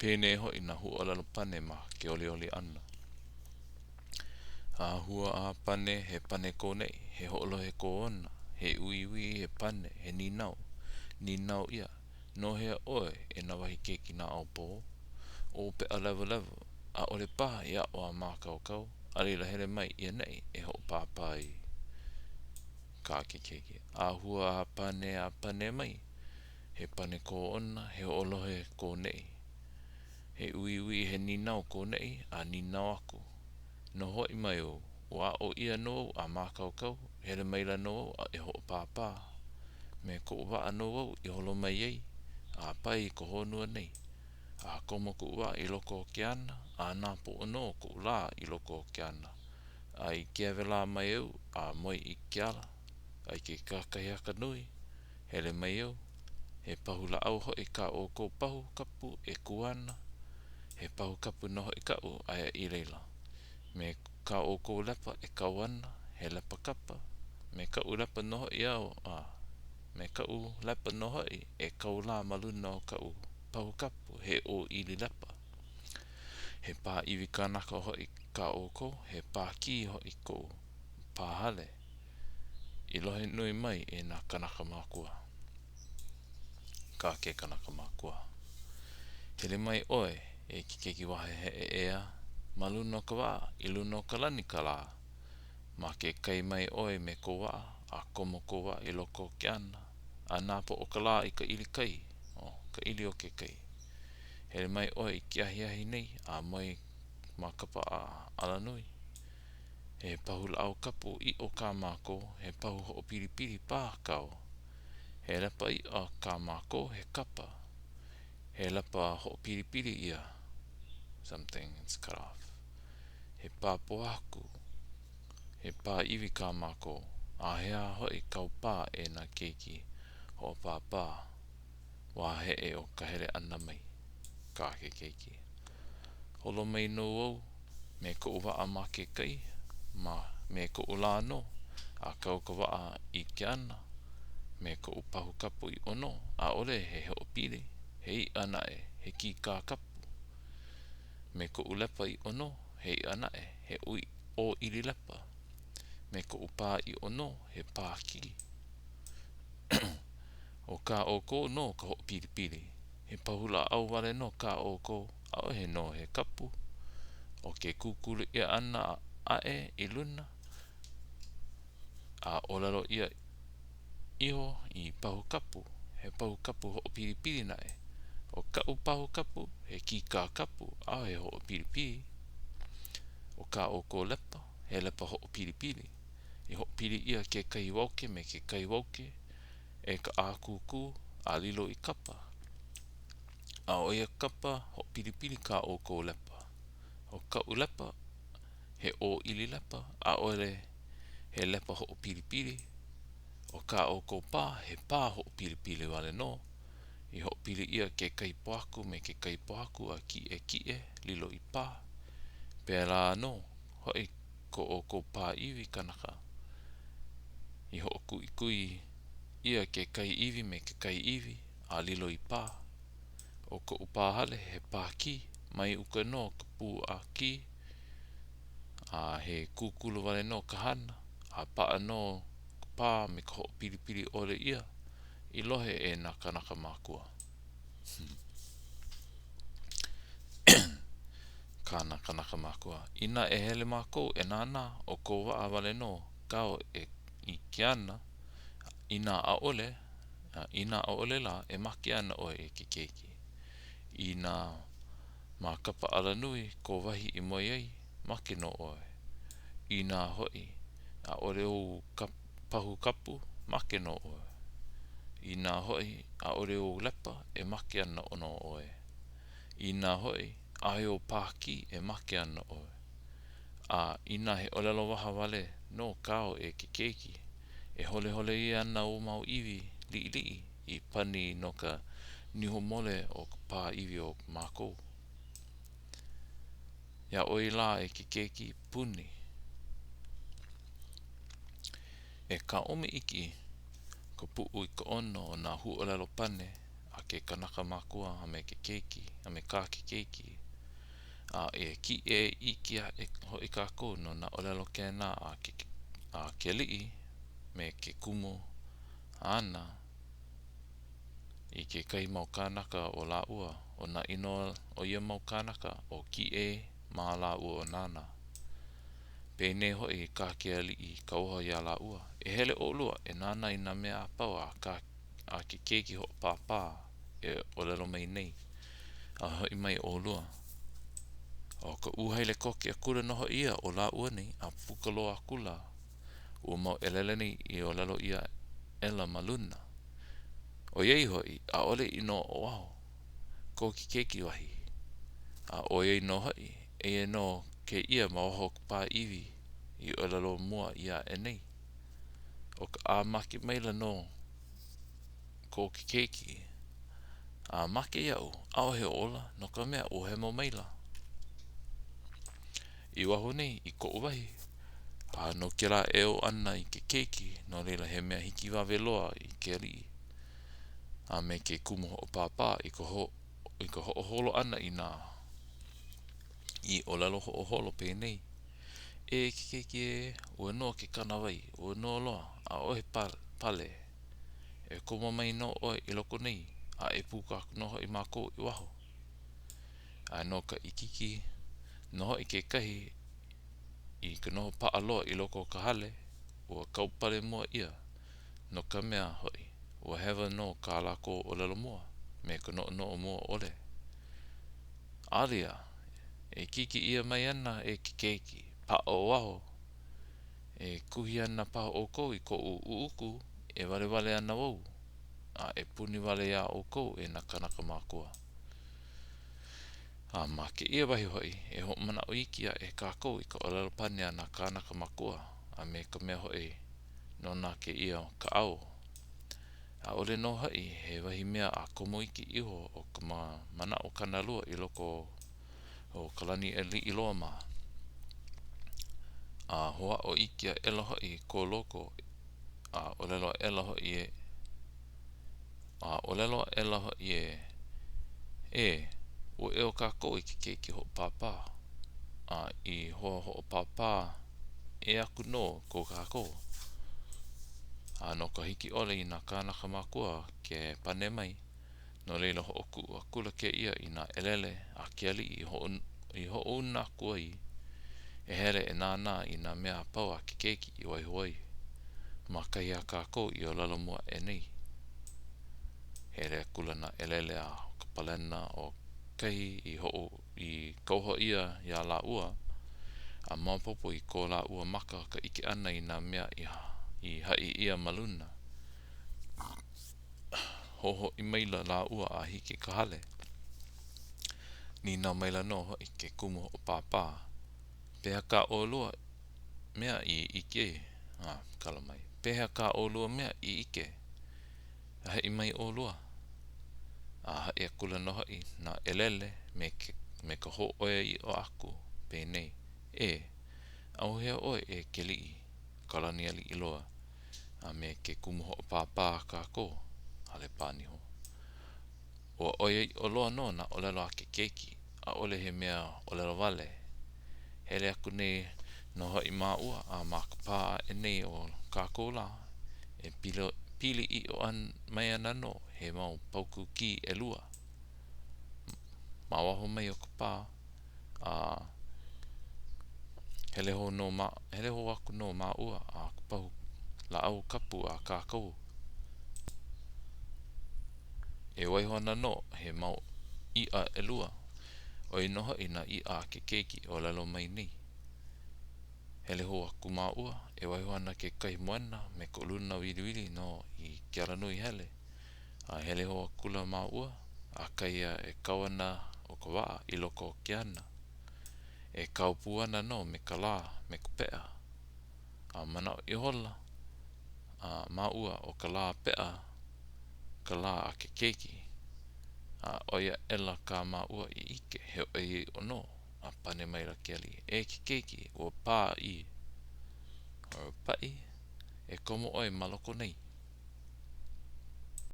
pēnei hoi na huolelo pane ma ke oli ana. Hua a pane he pane konei, he ho'olo he ko ona, he uiui he pane, he ninau. Ninau ia, no hea oe e na wahi keiki na au pō. O pe a level, a ole paha ia o a mākaukau, a reila hele mai ia nei e ho pāpai ka keiki. A hua a pane mai, he pane ko ona, he olohe ko nei. He uiui he ninau ko nei, a ninau aku. No hoi mai o a o ia no a mākaukau, hele mai la no a e ho pāpā. Me ko wa no au i holo mai ei, a pai ko honua nei. A komo ku wa i loko o ke ana, a nā po ono ku la i loko o ke ana. A i kia wela mai au, a moi i ke ala, a i ke kakahi aka nui, hele mai au, he pahu la au ho i ka o ko pahu kapu e kuana, he pahu kapu noho i ka u aia i reila. Me ka o ko lepa e kawana, he lepa kapa, me ka u lepa noho i au, me ka u lepa noho i e kaula maluna o ka u pahu kapu he o ili lepa. He pā iwi kanaka ho i ka o ko, he pā ki ho i ko pāhale. I lohe nui mai e nā kanaka mākua. Ka ke kanaka mākua. Hele mai oe e ki wahe he e ea, maluna o ka waa, i luna o ka lani ka la. Ma ke kai mai oe me ko waa, a komo ko waa i loko o ke ana. A nā po o ka la i ka ili kai, o ka ili o ke kai. Hele mai oe i ki ahi nei, a mai ma kapa a alanui. He pahu la au kapu i o ka māko, he pahu ho o piripiri pā kau. He lepa i o ka māko, he kapa. He lepa ho o piripiri ia. Something is cut off. He pā pohaku, he pā iwi ka māko, a hea hoi kau pā e na keiki ho pā. Wā he e o ka here ana mai, ka ke keiki. Holo mai no au, me ko uwa a ma ke kai, me ko ula no, a kau ka waa i ke ana, me ko upahu kapu i ono, a ole he o pili, he i ana e, he ki ka kapu. Me ko ulepa i ono, he i ana e, he ui o ili lepa. Me ko upa i ono, he pā ki. O ka o ko no ka ho pili. He pahula au wale no ka o ko, au he no he kapu. O ke kukulu ia ana a e i luna. A olalo ia iho i pahu kapu. He pahu kapu ho pili na e. O ka pahu kapu, he ki ka kapu, au he ho pili. O ka o ko lepa, he lepa ho pili. I ho pili ia ke kai wauke me ke kai wauke. E ka a kuku, a lilo i kapa. A o ia kapa, ho pili ka o ko lepa. O ka u lepa, he o ili lepa, a ole he lepa ho pili. O ka o ko pā, he pā ho pili wale no. I ho pili ia ke kai poaku me ke kai poaku a ki e, lilo i pā. Pēlā no, hoi ko o ko pā iwi kanaka. I ho kui ia ke kai iwi me ke kai iwi, a lilo i pā. O ko upāhale he pā ki, mai uka no ka pū a ki, a he kukulu wale no ka hana, a paa no ka pā me ka ho pili ole ia, i lohe e nā kanaka mākua. Kāna kanaka mākua. Ina e hele mākou e nāna o ko waa wale no kao e i ke ana, ina a ole la e maki ana o e ke keiki. Ina mā kapa ala nui ko wahi i moi ei, maki no oe. Ina hoi a ole o pahu kapu, make no oe. Ina hoi a ole o lepa e make ana ono oe. Ina hoi a o pāki e make ana oe. A ina he olelo waha wale no kao e ke keiki. E hole i ana o mau iwi li i pani no ka niho mole o ka pā iwi o mākou. Ia oi la e ke keiki puni. E ka ome iki ko puu i ka ono o nā huolelo pane a ke kanaka makua a me ke keiki, a me kā ke keiki. E ki e ikia e ho I kākou no na olelo kēnā a ke li'i me ke kumu ana I ke kai mau kānaka o la ua o na ino o ia mau kānaka o ki e mā la ua o nana. Pēnei hoi ka ke li'i ka oha ia la ua. E hele o lua e nana I na mea apau a ke keiki ho pāpā e olelo mai nei. A hoi mai o lua. O ka uhaile koke a kura noho ia o la ua nei a pukaloa kula. Ua mau elele nei I o lelo ia ela maluna. O iei hoi a ole ino o aho. Ko ki keiki wahi. A o iei no hoi e no ke ia maoho pā iwi I o lelo mua ia e nei. O ka a make maila no ko ki keiki. A make iau ao he ola no ka mea o he mo maila. I waho nei I ko uwahi. A no ke la eo ana I ke keiki no leila he mea hiki waweloa I ke ri. A me ke kumu ho pāpā I ko ho holo ana I nā. I o lalo ho holo pēnei. E ke keiki e ua no ke kanawai. Ua no loa a ohe pale. E koma mai no oe I loko nei. A e pūkaku noho I mākou I waho. A no ka ikiki noho I ke kahi I ka noho paaloa I loko ka hale. Ua kaupale mua ia. No ka mea hoi. Ua hewa no ka lako o lelo mua. Me ka no mua ole. Alia. E kiki ia mai ana e ke keiki. Pa o waho. E kuhi ana pa o kou I ko uuku. E wale ana wau. A e puni wale ia o kou e na kanaka mākua. A ma ke ia wahi hoi e ho mana o ikia e kākou I ka olelo pane ana kanaka makua. A me ka mea hoi no na ke ia ka au. A ole no hoi he wahi mea a komo iki iho o ka mana o kanalua I loko o kalani e li iloa ma. A hoa o ikia ela hoi ko loko. A olelo ela hoi e. A olelo ela hoi e. O eo kākou I ke keiki ho pāpā. A I hoa ho pāpā e aku no ko kākou. A no ka hiki ole I nā kānaka mākua ke pane mai. No leila ho oku a kula ke ia I nā elele a ke ali I ho una kua I. E hele e nānā I nā mea pau a ke keiki I waihuai. Ma kai a kākou I o lalo mua e nei. Hele kula na elele a ka palena o kahi I kauho ia la ua. A maopopo I ko la ua maka ka ike ana I nā mea I hai ia maluna. Hoho I maila la ua a hiki ka hale. Ni nā maila no hoi ke kumu o pāpā. Peha ka o lua mea I ike. Kala mai. Peha ka o lua mea I ike. A hei mai o lua. A hai a kula no hoi nā elele me ka ho oe I o aku. Pēnei. Au hea oe e ke li'i. Kalani ali iloa. A me ke kumu ho pāpā kākou. Hale pāniho. O oe o loa no na olelo a ke keiki. A ole he mea olelo wale. Hele aku nei no hoi māua a maka pā e nei o kākou la. E pili I o an mai ana no he mau pauku ki e lua. Ma waho mai o ka pā. A hele ho aku no māua a kupahu la au kapu a kākou. E waiho ana no he mau I a e lua. O inoho I na I a ke keiki o lalo mai nei. Hele ho aku māua e waiho ana ke kai moana me ko luna wili no I ke aranui hele. A hele ho akula māua a kai e kawana o ka waa I loko o ke ana. E kaupu ana no me ka la me ka pea. A mana o I hola a māua o ka la pea ka la a ke keiki. A oia ela ka māua I ike he oi o no a pane mai la ke ali. E ke keiki o pā I. O pai e komo oi maloko nei.